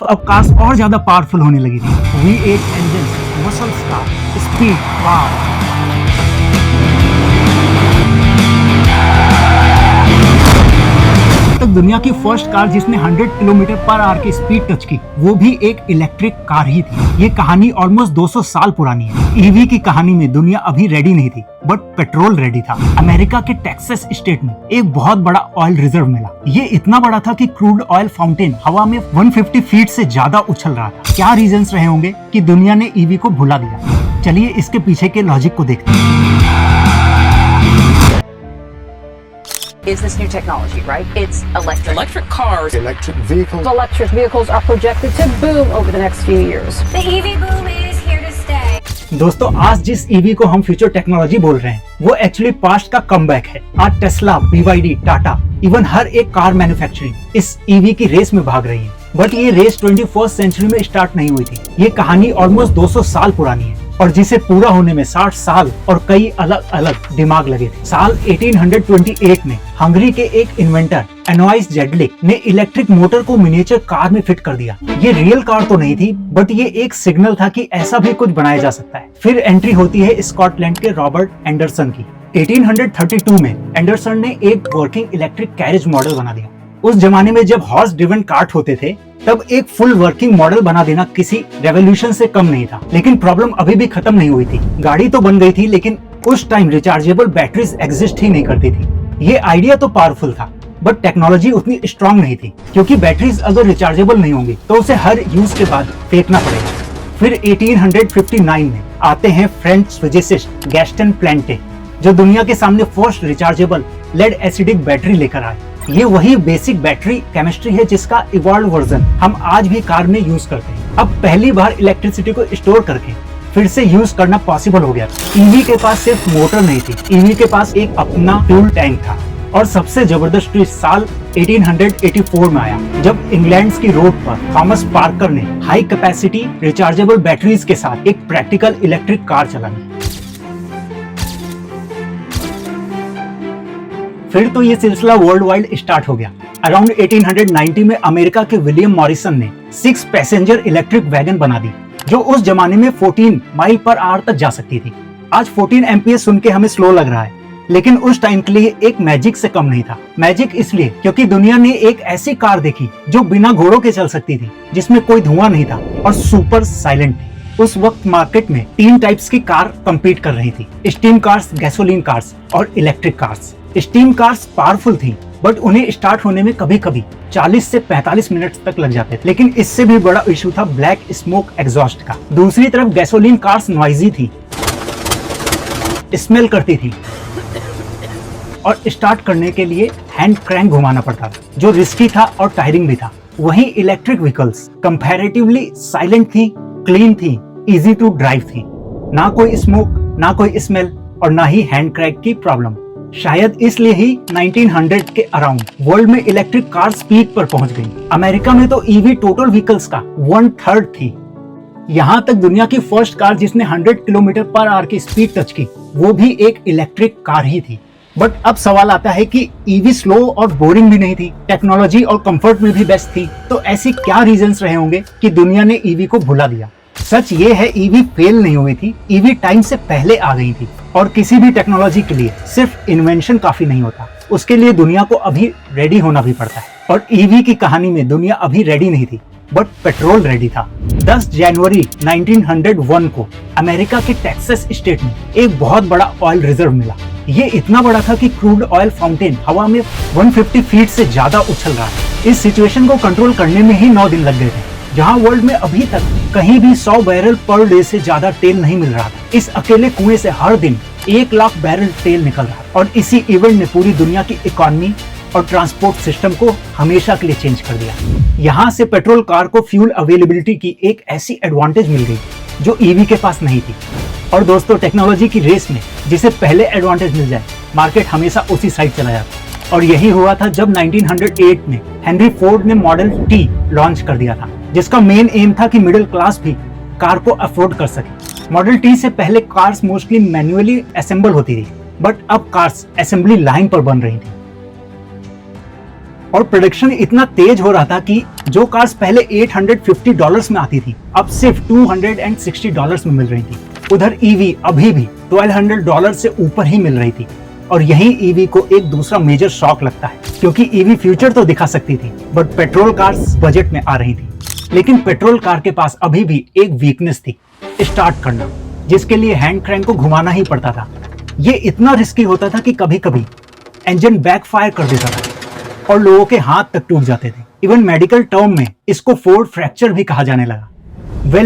अब कार्स और ज्यादा पावरफुल होने लगी थी। V8 engine, muscles car, speed, wow. तक दुनिया की फर्स्ट कार जिसने 100 किलोमीटर पर आवर की स्पीड टच की, वो भी एक इलेक्ट्रिक कार ही थी। ये कहानी ऑलमोस्ट 200 साल पुरानी है। ईवी की कहानी में दुनिया अभी रेडी नहीं थी, बट पेट्रोल रेडी था। अमेरिका के टेक्सास स्टेट में एक बहुत बड़ा ऑयल रिजर्व मिला। ये इतना बड़ा था कि क्रूड ऑयल फाउंटेन हवा में 150 फीट से ज्यादा उछल रहा था। क्या रीजंस रहे होंगे कि दुनिया ने ईवी को भुला दिया? चलिए इसके पीछे के लॉजिक को देखते हैं। Is this new technology, right? It's electric cars. Electric vehicles. Electric vehicles are projected to boom over the next few years. The EV boom is here to stay. दोस्तों, आज जिस ईवी को हम फ्यूचर टेक्नोलॉजी बोल रहे हैं, वो actually past का कमबैक है। आज टेस्ला, BYD, टाटा, इवन हर एक कार मैन्युफैक्चरिंग इस ईवी की रेस में भाग रही है। बट ये रेस 21st सेंचुरी में स्टार्ट नहीं हुई थी। ये कहानी ऑलमोस्ट 200 साल पुरानी है और जिसे पूरा होने में 60 साल और कई अलग अलग दिमाग लगे थे। साल 1828 में हंगरी के एक इन्वेंटर एनोइस जेडलिक ने इलेक्ट्रिक मोटर को मिनिएचर कार में फिट कर दिया। ये रियल कार तो नहीं थी, बट ये एक सिग्नल था कि ऐसा भी कुछ बनाया जा सकता है। फिर एंट्री होती है स्कॉटलैंड के रॉबर्ट एंडरसन की। 1832 में एंडरसन ने एक वर्किंग इलेक्ट्रिक कैरेज मॉडल बना दिया। उस जमाने में जब हॉर्स ड्रिवन कार्ट होते थे, तब एक फुल वर्किंग मॉडल बना देना किसी रेवोल्यूशन से कम नहीं था। लेकिन प्रॉब्लम अभी भी खत्म नहीं हुई थी। गाड़ी तो बन गई थी, लेकिन उस टाइम रिचार्जेबल बैटरीज एग्जिस्ट ही नहीं करती थी। ये आइडिया तो पावरफुल था, बट टेक्नोलॉजी उतनी स्ट्रांग नहीं थी, क्योंकि बैटरीज अगर रिचार्जेबल नहीं होंगी तो उसे हर यूज के बाद फेंकना पड़ेगा। फिर 1859 में आते हैं फ्रेंच फिजिसिस्ट गैस्टन प्लेंटे, जो दुनिया के सामने first rechargeable lead acidic battery लेकर आए। ये वही बेसिक बैटरी केमिस्ट्री है जिसका इवॉल्व वर्जन हम आज भी कार में यूज करते हैं। अब पहली बार इलेक्ट्रिसिटी को स्टोर करके फिर से यूज करना पॉसिबल हो गया। ईवी के पास सिर्फ मोटर नहीं थी, ईवी के पास एक अपना फ्यूल टैंक था। और सबसे जबरदस्त ट्विस्ट साल 1884 में आया, जब इंग्लैंड की रोड पर थॉमस पार्कर ने हाई कैपेसिटी रिचार्जेबल बैटरीज के साथ एक प्रैक्टिकल इलेक्ट्रिक कार चलाई। फिर तो ये सिलसिला वर्ल्ड वाइड स्टार्ट हो गया। अराउंड 1890 में अमेरिका के विलियम मॉरिसन ने 6 पैसेंजर इलेक्ट्रिक वैगन बना दी, जो उस जमाने में 14 माइल पर आवर तक जा सकती थी। आज 14 एम्पियर सुन के हमें स्लो लग रहा है, लेकिन उस टाइम के लिए एक मैजिक से कम नहीं था। मैजिक इसलिए क्योंकि दुनिया ने एक ऐसी कार देखी जो बिना घोड़ों के चल सकती थी, जिसमें कोई धुआं नहीं था और सुपर साइलेंट थी। उस वक्त मार्केट में 3 टाइप्स की कार कंपीट कर रही थी: स्टीम कार्स, गैसोलीन कार्स और electric cars. Steam cars powerful थी, बट उन्हें स्टार्ट होने में कभी कभी 40 से 45 मिनट तक लग जाते थे। लेकिन इससे भी बड़ा इशू था ब्लैक स्मोक एग्जॉस्ट का। दूसरी तरफ गैसोलीन कार्स नॉइजी थी, स्मेल करती थी और स्टार्ट करने के लिए हैंड क्रैंक घुमाना पड़ता था, जो रिस्की था और टायरिंग भी था। वहीं इलेक्ट्रिक व्हीकल्स कंपैरेटिवली साइलेंट थी, क्लीन थी, इजी टू ड्राइव थी। ना कोई स्मोक, ना कोई स्मेल और ना ही हैंड क्रैक की प्रॉब्लम। शायद इसलिए ही 1900 के अराउंड वर्ल्ड में इलेक्ट्रिक कार स्पीड पर पहुंच गई। अमेरिका में तो ईवी टोटल व्हीकल्स का 1/3 थी। यहाँ तक दुनिया की फर्स्ट कार जिसने 100 किलोमीटर पर आवर की स्पीड टच की, वो भी एक इलेक्ट्रिक कार ही थी। बट अब सवाल आता है कि ईवी स्लो और बोरिंग भी नहीं थी, टेक्नोलॉजी और कंफर्ट में भी बेस्ट थी। तो ऐसी क्या रीजंस रहे होंगे कि दुनिया ने ईवी को भुला दिया? सच ये है, ईवी फेल नहीं हुई थी, ईवी टाइम से पहले आ गई थी। और किसी भी टेक्नोलॉजी के लिए सिर्फ इन्वेंशन काफी नहीं होता, उसके लिए दुनिया को अभी रेडी होना भी पड़ता है। और ईवी की कहानी में दुनिया अभी रेडी नहीं थी, बट पेट्रोल रेडी था। 10 जनवरी 1901 को अमेरिका के टेक्सास स्टेट में एक बहुत बड़ा ऑयल रिजर्व मिला। ये इतना बड़ा था कि क्रूड ऑयल फाउंटेन हवा में 150 फीट से ज्यादा उछल रहा था। इस सिचुएशन को कंट्रोल करने में ही 9 दिन लग गए थे, जहां वर्ल्ड में अभी तक कहीं भी 100 बैरल पर डे से ज्यादा तेल नहीं मिल रहा था। इस अकेले कुएं से हर दिन 1 लाख बैरल तेल निकल रहा था। और इसी इवेंट ने पूरी दुनिया की इकोनॉमी और ट्रांसपोर्ट सिस्टम को हमेशा के लिए चेंज कर दिया। यहाँ से पेट्रोल कार को फ्यूल अवेलेबिलिटी की एक ऐसी एडवांटेज मिल गई जो ईवी के पास नहीं थी। और दोस्तों, टेक्नोलॉजी की रेस में जिसे पहले एडवांटेज मिल जाए, मार्केट हमेशा उसी साइड चला जाता। और यही हुआ था जब 1908 में हेनरी फोर्ड ने मॉडल टी लॉन्च कर दिया था, जिसका मेन एम था कि मिडिल क्लास भी कार को अफोर्ड कर सके। मॉडल टी से पहले कार्स मोस्टली मैन्युअली असेंबल होती थी, बट अब कार्स असेंबली लाइन पर बन रही थी। और प्रोडक्शन इतना तेज हो रहा था कि जो कार्स पहले $850 में आती थी अब सिर्फ $260 में मिल रही थी। उधर ईवी अभी भी $1200 से ऊपर ही मिल रही थी। और यही ईवी को एक दूसरा मेजर शॉक लगता है, क्योंकि ईवी फ्यूचर तो दिखा सकती थी बट पेट्रोल कार्स बजट में आ रही थी। लेकिन पेट्रोल कार के पास अभी भी एक वीकनेस थी, स्टार्ट करना, जिसके लिए हैंड क्रैंक को घुमाना ही पड़ता था। ये इतना रिस्की होता था कि कभी कभी इंजन बैकफायर कर देता था और लोगों के हाथ तक टूट जाते थे। इवन मेडिकल टर्म में इसको फोर्ड फ्रैक्चर भी कहा जाने लगा।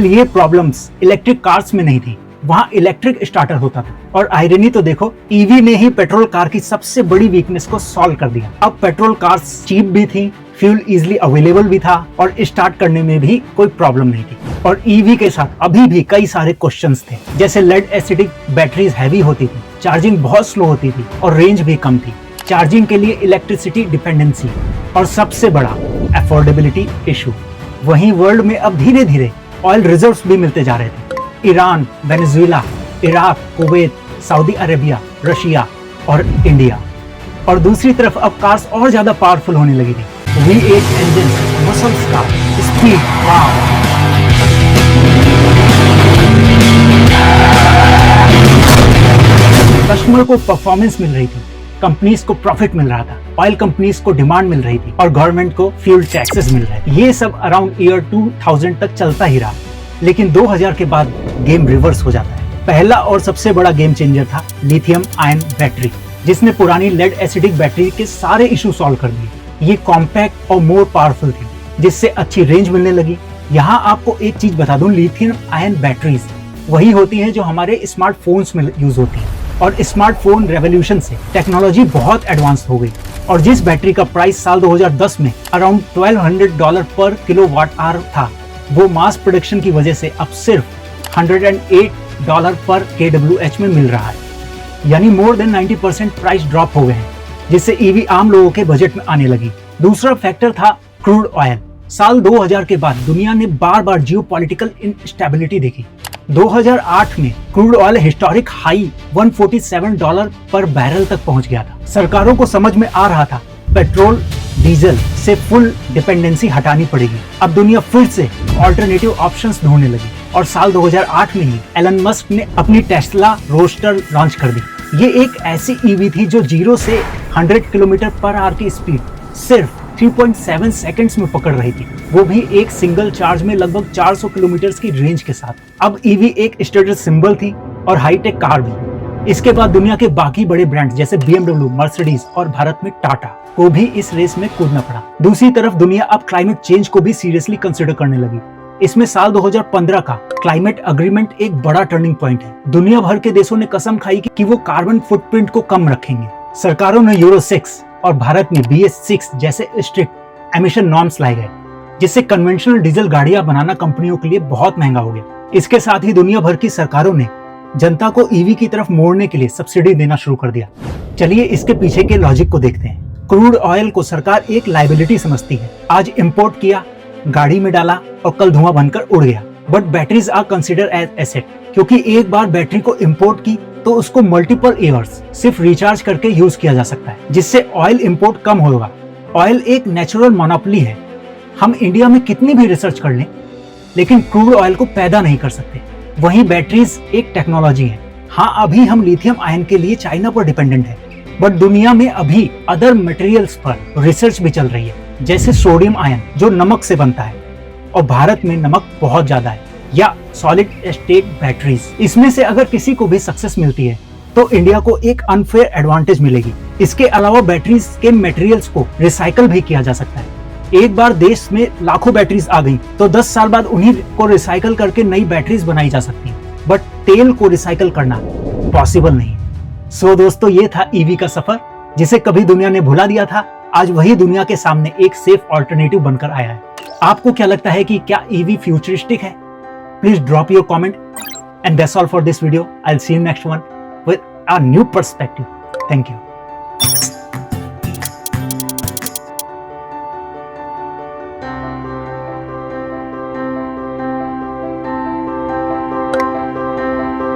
ये प्रॉब्लम्स इलेक्ट्रिक कार्स में नहीं थी, वहां इलेक्ट्रिक स्टार्टर होता था। और आयरनी तो देखो, ईवी ने ही पेट्रोल कार की सबसे बड़ी वीकनेस को सॉल्व कर दिया। अब पेट्रोल कार्स चीप भी थी, फ्यूल इजीली अवेलेबल भी था और स्टार्ट करने में भी कोई प्रॉब्लम नहीं थी। और ईवी के साथ अभी भी कई सारे क्वेश्चंस थे, जैसे लेड एसिडिक बैटरीज हैवी होती थी, चार्जिंग बहुत स्लो होती थी और रेंज भी कम थी, चार्जिंग के लिए इलेक्ट्रिसिटी डिपेंडेंसी और सबसे बड़ा अफोर्डेबिलिटी इशू। वहीं वर्ल्ड में अब धीरे धीरे ऑयल रिजर्व्स भी मिलते जा रहे थे। Iran, Venezuela, Iraq, Kuwait, Saudi Arabia, Russia और इंडिया। और दूसरी तरफ अब कार्स और ज्यादा पावरफुल होने लगी थी। V8 engine, muscles car, speed, wow. Customer को परफॉर्मेंस मिल रही थी, कंपनीज को प्रॉफिट मिल रहा था, ऑयल कंपनीज को डिमांड मिल रही थी और गवर्नमेंट को फ्यूल टैक्सेस मिल रहे थे। ये सब अराउंड ईयर 2000 तक चलता ही रहा। लेकिन 2000 के बाद गेम रिवर्स हो जाता है। पहला और सबसे बड़ा गेम चेंजर था लिथियम आयन बैटरी, जिसने पुरानी लेड एसिडिक बैटरी के सारे इशू सॉल्व कर दिए। ये कॉम्पैक्ट और मोर पावरफुल थी, जिससे अच्छी रेंज मिलने लगी। यहाँ आपको एक चीज बता दूं, लिथियम आयन बैटरीज वही होती हैं जो हमारे स्मार्टफोन्स में यूज होती हैं। और स्मार्टफोन रेवोल्यूशन से टेक्नोलॉजी बहुत एडवांस हो गई। और जिस बैटरी का प्राइस साल 2010 में अराउंड $1200 पर किलोवाट आवर था, वो मास प्रोडक्शन की वजह से अब सिर्फ $108 पर kWh में मिल रहा है। यानी मोर देन 90% प्राइस ड्रॉप हो गए हैं, जिससे ईवी आम लोगों के बजट में आने लगी। दूसरा फैक्टर था क्रूड ऑयल। साल 2000 के बाद दुनिया ने बार बार जियोपॉलिटिकल इंस्टेबिलिटी देखी। 2008 में क्रूड ऑयल हिस्टोरिक हाई $147 पर बैरल तक पहुंच गया था। सरकारों को समझ में आ रहा था पेट्रोल डीजल से फुल डिपेंडेंसी हटानी पड़ेगी। अब दुनिया फिर से ऑल्टरनेटिव ऑप्शंस ढूंढने लगी और साल 2008 में ही एलन मस्क ने अपनी टेस्ला रोस्टर लॉन्च कर दी। ये एक ऐसी ईवी थी जो 0 से 100 किलोमीटर पर आवर की स्पीड सिर्फ 3.7 सेकंड्स में पकड़ रही थी, वो भी एक सिंगल चार्ज में लगभग 400 किलोमीटर की रेंज के साथ। अब ईवी एक स्टेटस सिंबल थी और हाईटेक कार भी। इसके बाद दुनिया के बाकी बड़े ब्रांड जैसे BMW, मर्सिडीज और भारत में टाटा को भी इस रेस में कूदना पड़ा। दूसरी तरफ दुनिया अब क्लाइमेट चेंज को भी सीरियसली कंसिडर करने लगी। इसमें साल 2015 का क्लाइमेट अग्रीमेंट एक बड़ा टर्निंग पॉइंट है। दुनिया भर के देशों ने कसम खाई कि वो कार्बन फुटप्रिंट को कम रखेंगे। सरकारों ने यूरो 6 और भारत में BS6 जैसे स्ट्रिक्ट एमिशन नॉर्म्स लाए गए, जिससे कन्वेंशनल डीजल गाड़ियां बनाना कंपनियों के लिए बहुत महंगा हो गया। इसके साथ ही दुनिया भर की सरकारों ने जनता को ईवी की तरफ मोड़ने के लिए सब्सिडी देना शुरू कर दिया। चलिए इसके पीछे के लॉजिक को देखते हैं। क्रूड ऑयल को सरकार एक लायबिलिटी समझती है। आज इंपोर्ट किया, गाड़ी में डाला और कल धुआं बनकर उड़ गया। But batteries are consider as asset, क्योंकि एक बार बैटरी को इंपोर्ट की तो उसको मल्टीपल ईयर्स सिर्फ रिचार्ज करके यूज किया जा सकता है, जिससे ऑयल इंपोर्ट कम होगा। ऑयल एक नेचुरल मोनोपोली है। हम इंडिया में कितनी भी रिसर्च कर लें, लेकिन क्रूड ऑयल को पैदा नहीं कर सकते। वहीं बैटरीज एक टेक्नोलॉजी है। हाँ, अभी हम लिथियम आयन के लिए चाइना पर डिपेंडेंट है, बट दुनिया में अभी अदर मटेरियल्स पर रिसर्च भी चल रही है, जैसे सोडियम आयन जो नमक से बनता है और भारत में नमक बहुत ज्यादा है, या सॉलिड स्टेट बैटरीज। इसमें से अगर किसी को भी सक्सेस मिलती है तो इंडिया को एक अनफेयर एडवांटेज मिलेगी। इसके अलावा बैटरीज के मटेरियल्स को रिसाइकल भी किया जा सकता है। एक बार देश में लाखों बैटरीज आ गई तो 10 साल बाद उन्हीं को रिसाइकल करके नई बैटरीज बनाई जा सकती है, बट तेल को रिसाइकल करना पॉसिबल नहीं। सो दोस्तों, ये था ईवी का सफर, जिसे कभी दुनिया ने भुला दिया था। आज वही दुनिया के सामने एक सेफ ऑल्टरनेटिव बनकर आया है। आपको क्या लगता है कि क्या ईवी फ्यूचरिस्टिक है? Please drop your comment, and that's all for this video. I'll see you next one with a new perspective. Thank you.